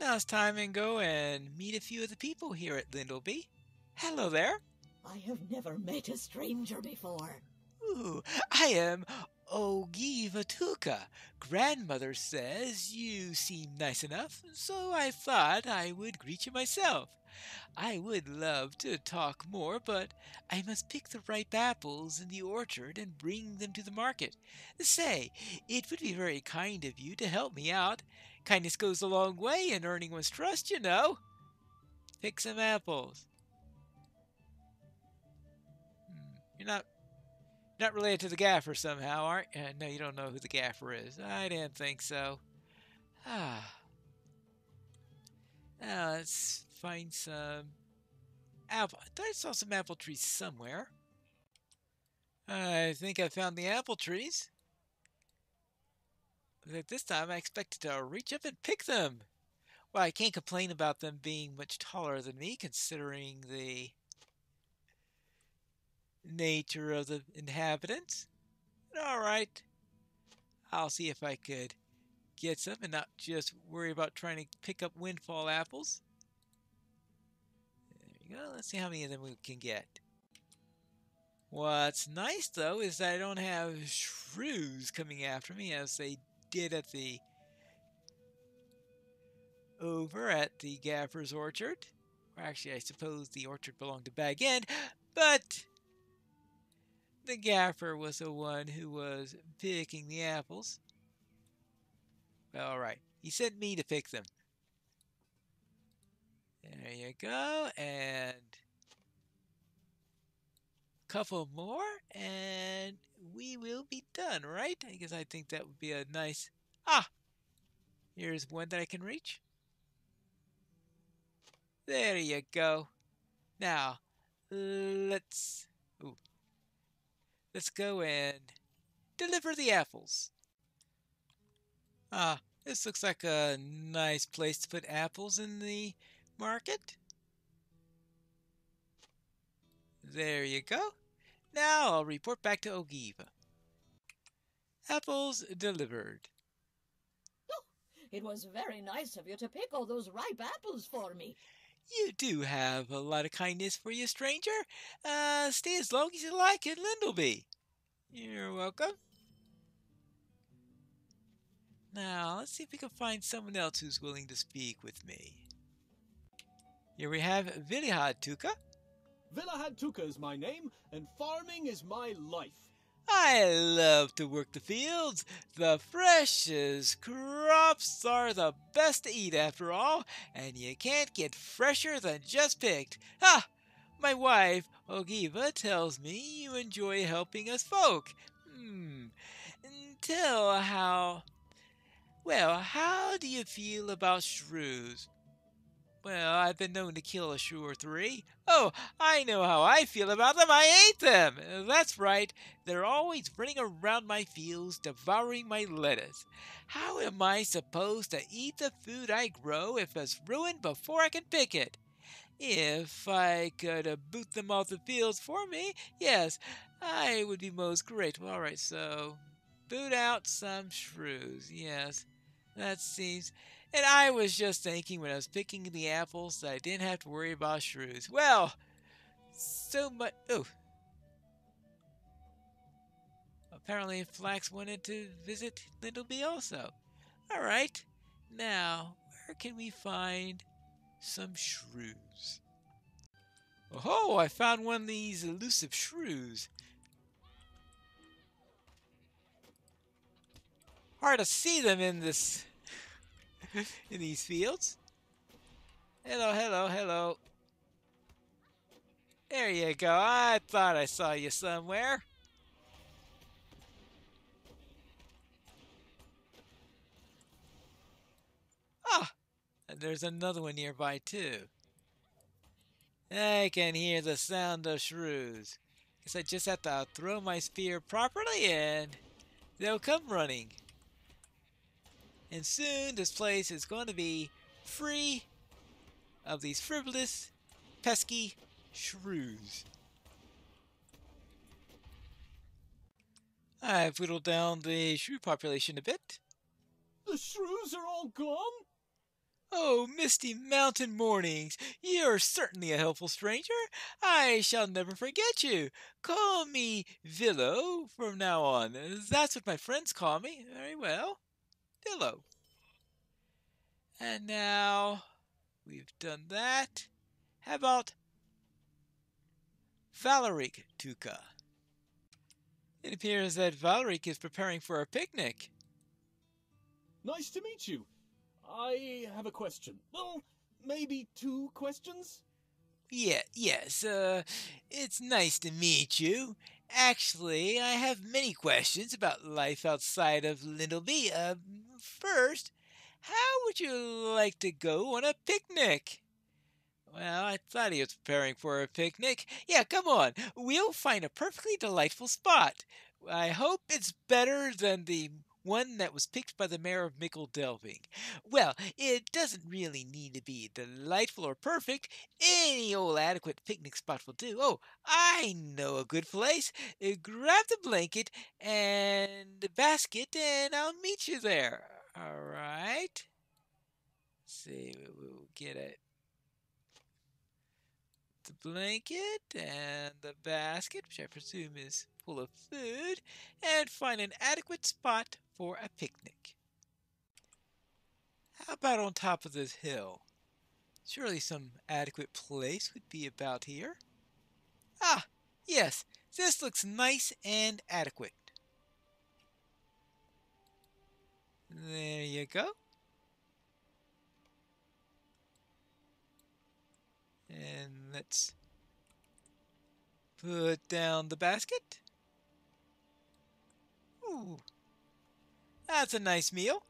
Now it's time to go and meet a few of the people here at Lyndelby. Hello there. I have never met a stranger before. Ooh, I am Ogiva Tuka. Grandmother says you seem nice enough, so I thought I would greet you myself. I would love to talk more, but I must pick the ripe apples in the orchard and bring them to the market. Say, it would be very kind of you to help me out. Kindness goes a long way in earning one's trust, you know. Pick some apples. You're not related to the gaffer somehow, aren't you? No, you don't know who the gaffer is. I didn't think so. Now let's find some apple. I thought I saw some apple trees somewhere. I think I found the apple trees. But this time I expected to reach up and pick them. Well, I can't complain about them being much taller than me, considering the nature of the inhabitants. But all right, I'll see if I could get some and not just worry about trying to pick up windfall apples. There you go. Let's see how many of them we can get. What's nice, though, is that I don't have shrews coming after me as they did over at the Gaffer's orchard. Or actually, I suppose the orchard belonged to Bag End, but the Gaffer was the one who was picking the apples. Well, alright. He sent me to pick them. There you go. And a couple more, and we will be done, right? I think that would be a nice... Here's one that I can reach. There you go. Now, let's go and deliver the apples. This looks like a nice place to put apples in the market. There you go. Now I'll report back to Ogiva. Apples delivered. Oh, it was very nice of you to pick all those ripe apples for me. You do have a lot of kindness for you, stranger. Stay as long as you like in Lyndelby. You're welcome. Now, let's see if we can find someone else who's willing to speak with me. Here we have Vilihad Tuka. Vilihad Tuka is my name, and farming is my life. I love to work the fields. The freshest crops are the best to eat after all, and you can't get fresher than just picked. My wife, Ogiva, tells me you enjoy helping us folk. How do you feel about shrews? Well, I've been known to kill a shrew or three. Oh, I know how I feel about them. I hate them. That's right. They're always running around my fields, devouring my lettuce. How am I supposed to eat the food I grow if it's ruined before I can pick it? If I could boot them off the fields for me, yes, I would be most grateful. All right, so boot out some shrews. Yes, that seems... And I was just thinking when I was picking the apples that I didn't have to worry about shrews. Well, so much... Oh. Apparently Flax wanted to visit Lyndelby also. Alright. Now, where can we find some shrews? Oh, I found one of these elusive shrews. Hard to see them in this... in these fields. Hello, hello, hello. There you go. I thought I saw you somewhere. And there's another one nearby too. I can hear the sound of shrews. Guess I just have to throw my spear properly and they'll come running. And soon this place is going to be free of these frivolous, pesky shrews. I've whittled down the shrew population a bit. The shrews are all gone? Oh, misty mountain mornings, you're certainly a helpful stranger. I shall never forget you. Call me Villo from now on. That's what my friends call me. Very well, Villo. And now we've done that. How about Valeric Tuca? It appears that Valeric is preparing for a picnic. Nice to meet you. I have a question. Well, maybe 2 questions? Yes, it's nice to meet you. Actually, I have many questions about life outside of Lyndelby. First, how would you like to go on a picnic? Well, I thought he was preparing for a picnic. Yeah, come on. We'll find a perfectly delightful spot. I hope it's better than the one that was picked by the mayor of Lyndelby. Well, it doesn't really need to be delightful or perfect. Any old adequate picnic spot will do. Oh, I know a good place. Grab the blanket and the basket, and I'll meet you there. All right. See, we'll get it the blanket and the basket, which I presume is full of food, and find an adequate spot for a picnic. How about on top of this hill? Surely some adequate place would be about here. Ah, yes, this looks nice and adequate. There you go. And let's put down the basket. Ooh, that's a nice meal.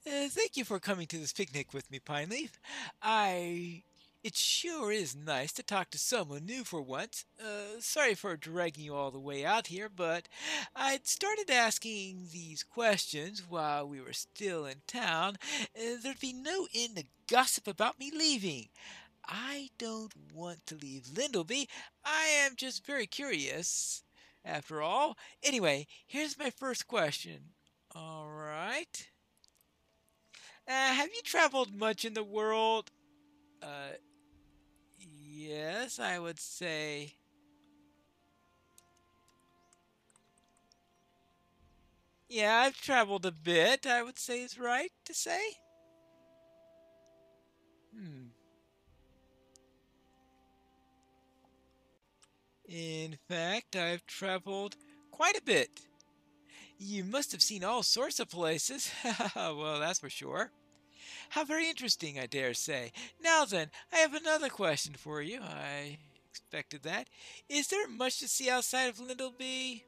Thank you for coming to this picnic with me, Pineleaf. It sure is nice to talk to someone new for once. Sorry for dragging you all the way out here, but I'd started asking these questions while we were still in town. There'd be no end to gossip about me leaving. I don't want to leave Lyndelby. I am just very curious, after all. Anyway, here's my first question. All right. Have you traveled much in the world? Uh, yes, I would say. Yeah, I've traveled a bit, I would say is right to say. Hmm. In fact, I've traveled quite a bit. You must have seen all sorts of places. Well, that's for sure. How very interesting, I dare say. Now then, I have another question for you. I expected that. Is there much to see outside of Lyndelby?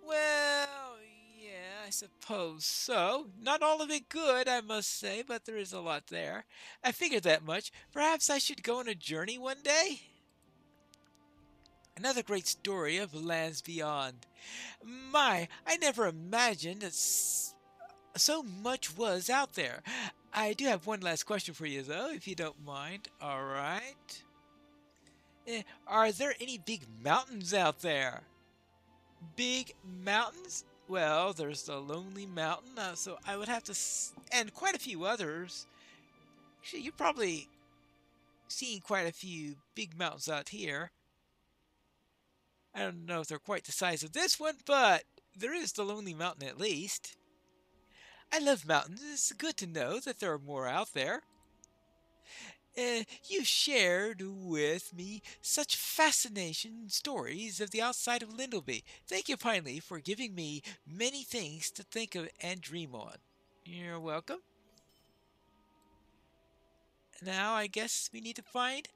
Well, yeah, I suppose so. Not all of it good, I must say, but there is a lot there. I figured that much. Perhaps I should go on a journey one day? Another great story of lands beyond. My, I never imagined that so much was out there. I do have one last question for you, though, if you don't mind. All right. Are there any big mountains out there? Big mountains? Well, there's the Lonely Mountain, so I would have to, and quite a few others. Actually, you've probably seen quite a few big mountains out here. I don't know if they're quite the size of this one, but there is the Lonely Mountain at least. I love mountains. It's good to know that there are more out there. You shared with me such fascinating stories of the outside of Lyndelby. Thank you kindly for giving me many things to think of and dream on. You're welcome. Now I guess we need to find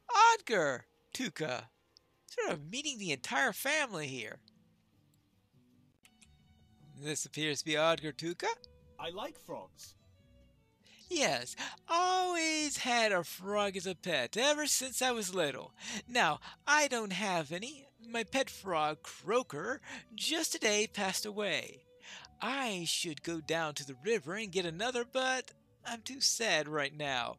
Odger Tuca. Sort of meeting the entire family here. This appears to be Odger Tuca. I like frogs. Yes, always had a frog as a pet ever since I was little. Now, I don't have any. My pet frog, Croaker, just today passed away. I should go down to the river and get another, but I'm too sad right now.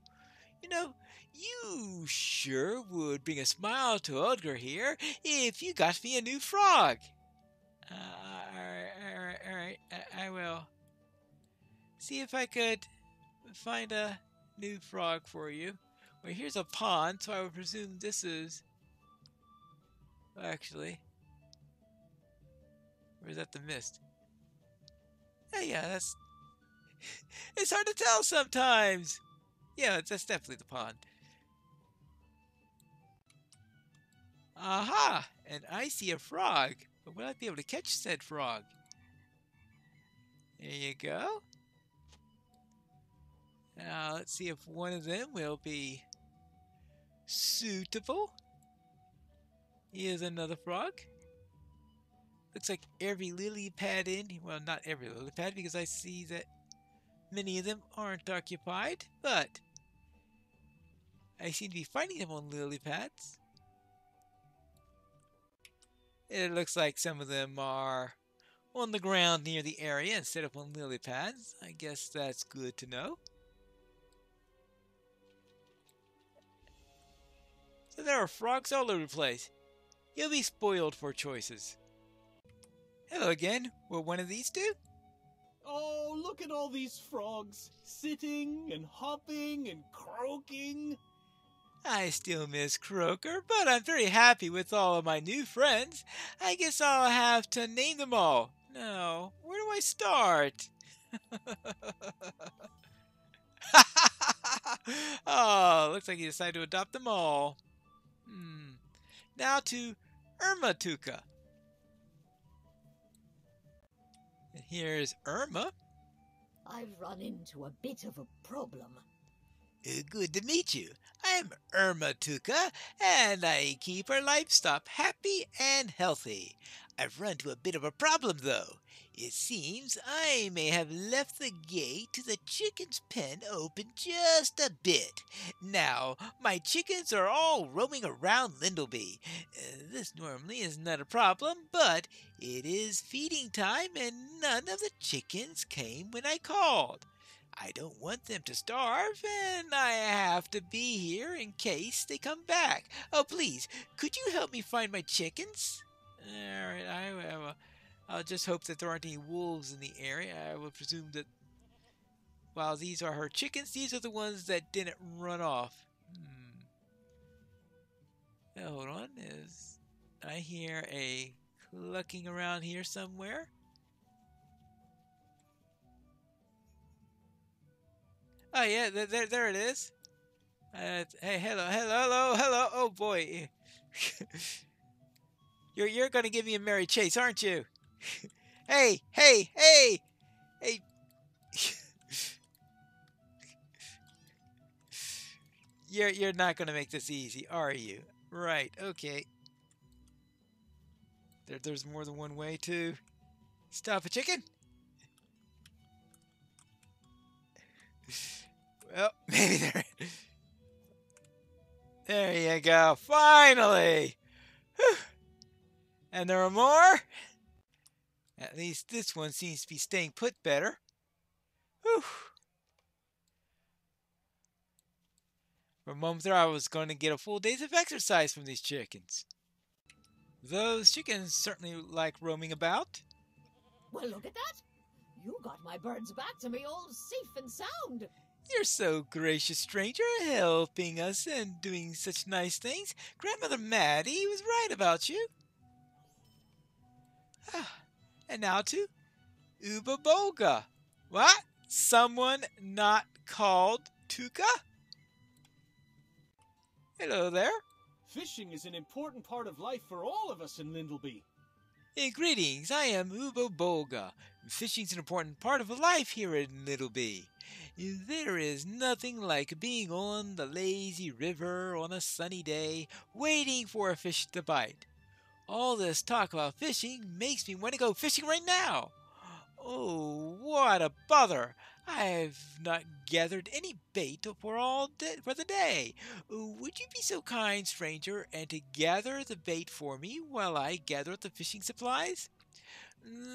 You know, You sure would bring a smile to Edgar here if you got me a new frog. Alright, I will see if I could find a new frog for you. Well, here's a pond, so I would presume this is... Actually... Or is that the mist? Yeah, that's... It's hard to tell sometimes! Yeah, that's definitely the pond. Aha! And I see a frog. But will I be able to catch said frog? There you go. Now, let's see if one of them will be suitable. Here's another frog. Looks like every lily pad in. Well, not every lily pad, because I see that many of them aren't occupied, but I seem to be finding them on lily pads. It looks like some of them are on the ground near the area instead of on lily pads. I guess that's good to know. So there are frogs all over the place. You'll be spoiled for choices. Hello again. Will one of these do? Oh, look at all these frogs, sitting and hopping and croaking. I still miss Croaker, but I'm very happy with all of my new friends. I guess I'll have to name them all. Now, where do I start? Oh, looks like he decided to adopt them all. Now to Irma-tuka. And here's Irma. I've run into a bit of a problem. Good to meet you. I'm Irma-tuka, and I keep our livestock happy and healthy. I've run into a bit of a problem, though. It seems I may have left the gate to the chicken's pen open just a bit. Now, my chickens are all roaming around Lyndelby. This normally is not a problem, but it is feeding time, and none of the chickens came when I called. I don't want them to starve, and I have to be here in case they come back. Oh, please, could you help me find my chickens? All right, I'll just hope that there aren't any wolves in the area. I would presume that while these are her chickens, these are the ones that didn't run off. Now, hold on. I hear a clucking around here somewhere. Oh yeah, there it is. Hey, hello. Oh boy, you're gonna give me a merry chase, aren't you? Hey! You're not gonna make this easy, are you? Right? Okay. There's more than one way to stop a chicken. Well, maybe there. There you go. Finally! Whew. And there are more? At least this one seems to be staying put better. Whew. For a moment there, I was going to get a full day's of exercise from these chickens. Those chickens certainly like roaming about. Well, look at that. You got my birds back to me all safe and sound. You're so gracious, stranger, helping us and doing such nice things. Grandmother Maddie was right about you. And now to Uba Bolga. What? Someone not called Tuka? Hello there. Fishing is an important part of life for all of us in Lyndelby. Greetings, I am Uba Bolga. Fishing's an important part of life here in Lyndelby. There is nothing like being on the lazy river on a sunny day, waiting for a fish to bite. All this talk about fishing makes me want to go fishing right now. Oh, what a bother! I've not gathered any bait for the day. Would you be so kind, stranger, and to gather the bait for me while I gather the fishing supplies?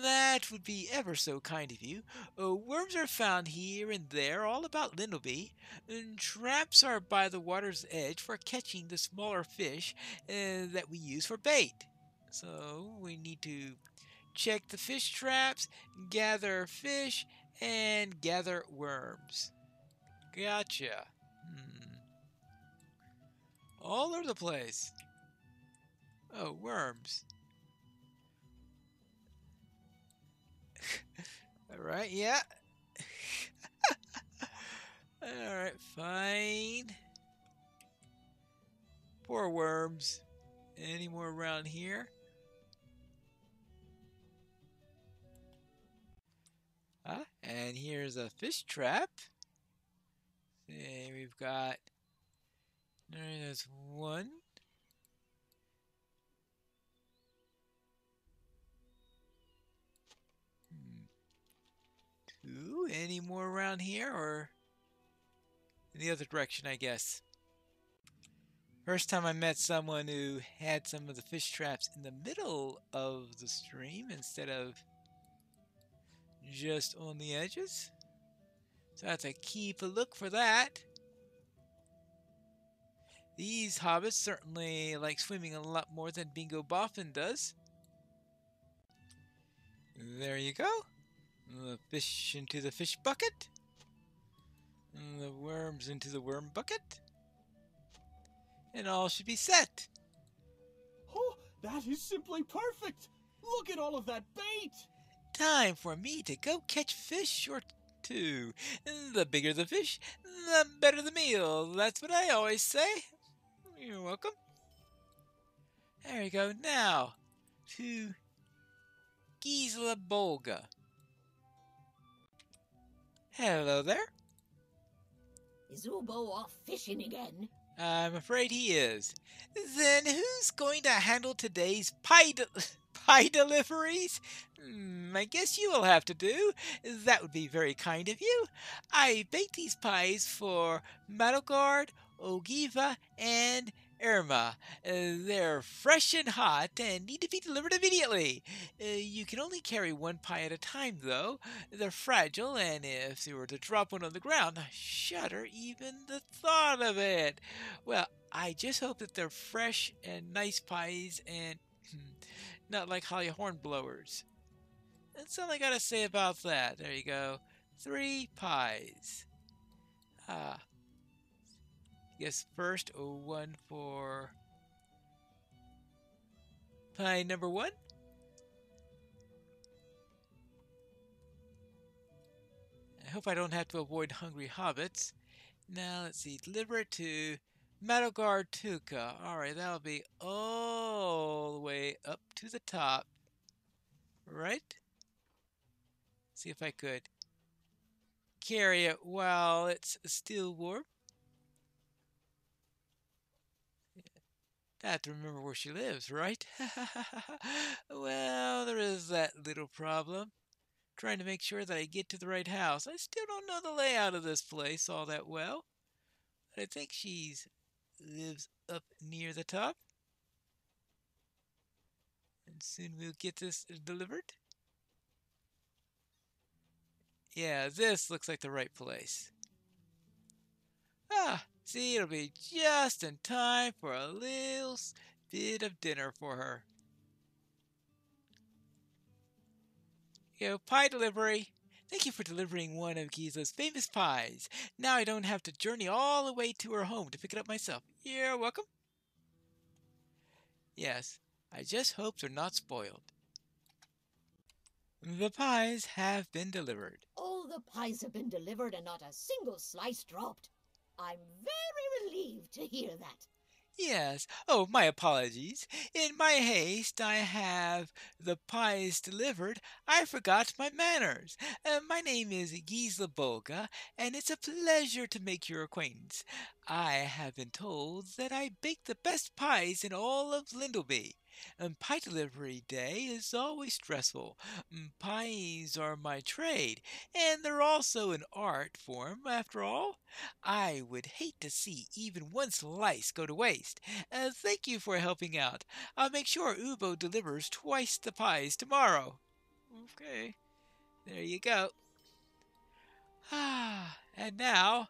That would be ever so kind of you. Worms are found here and there all about Lyndelby, and traps are by the water's edge for catching the smaller fish that we use for bait. So we need to check the fish traps, gather fish, and gather worms. Gotcha. All over the place. Oh, worms. Alright, yeah. Alright, fine. Poor worms. Any more around here? And here's a fish trap. See, we've got... There's one. Two. Any more around here, or in the other direction, I guess? First time I met someone who had some of the fish traps in the middle of the stream instead of just on the edges. So I have to keep a look for that. These hobbits certainly like swimming a lot more than Bingo Boffin does. There you go. The fish into the fish bucket. And the worms into the worm bucket. And all should be set. Oh, that is simply perfect! Look at all of that bait! Time for me to go catch fish or two. The bigger the fish, the better the meal. That's what I always say. You're welcome. There you go. Now, to Gisela Bolga. Hello there. Is Ubo off fishing again? I'm afraid he is. Then who's going to handle today's pie deliveries? I guess you will have to do. That would be very kind of you. I baked these pies for Madogard, Ogiva, and Irma. They're fresh and hot and need to be delivered immediately. You can only carry one pie at a time, though. They're fragile, and if you were to drop one on the ground, I shudder even the thought of it. Well, I just hope that they're fresh and nice pies and not like holly hornblowers. That's all I gotta say about that. There you go. 3 pies. Guess first, one for pie number 1. I hope I don't have to avoid hungry hobbits. Now, let's see. Deliver it to Madogard Tuka. Alright, that'll be all the way up to the top. Right? See if I could carry it while it's still warm. I have to remember where she lives, right? Well, there is that little problem. Trying to make sure that I get to the right house. I still don't know the layout of this place all that well. But I think she lives up near the top. And soon we'll get this delivered. Yeah, this looks like the right place. See, it'll be just in time for a little bit of dinner for her. Pie delivery. Thank you for delivering one of Giza's famous pies. Now I don't have to journey all the way to her home to pick it up myself. You're welcome. Yes, I just hope they're not spoiled. The pies have been delivered. All the pies have been delivered and not a single slice dropped. I'm very relieved to hear that. Yes. Oh, my apologies. In my haste, I have the pies delivered. I forgot my manners. My name is Gisela Bolga, and it's a pleasure to make your acquaintance. I have been told that I bake the best pies in all of Lyndelby. Pie delivery day is always stressful. Pies are my trade, and they're also an art form, after all. I would hate to see even one slice go to waste. Thank you for helping out. I'll make sure Ubo delivers twice the pies tomorrow. Okay, there you go. And now,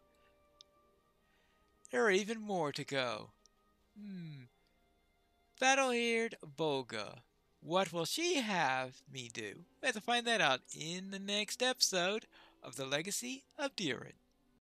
there are even more to go. Battle-haired Bolga. What will she have me do? We have to find that out in the next episode of The Legacy of Durin.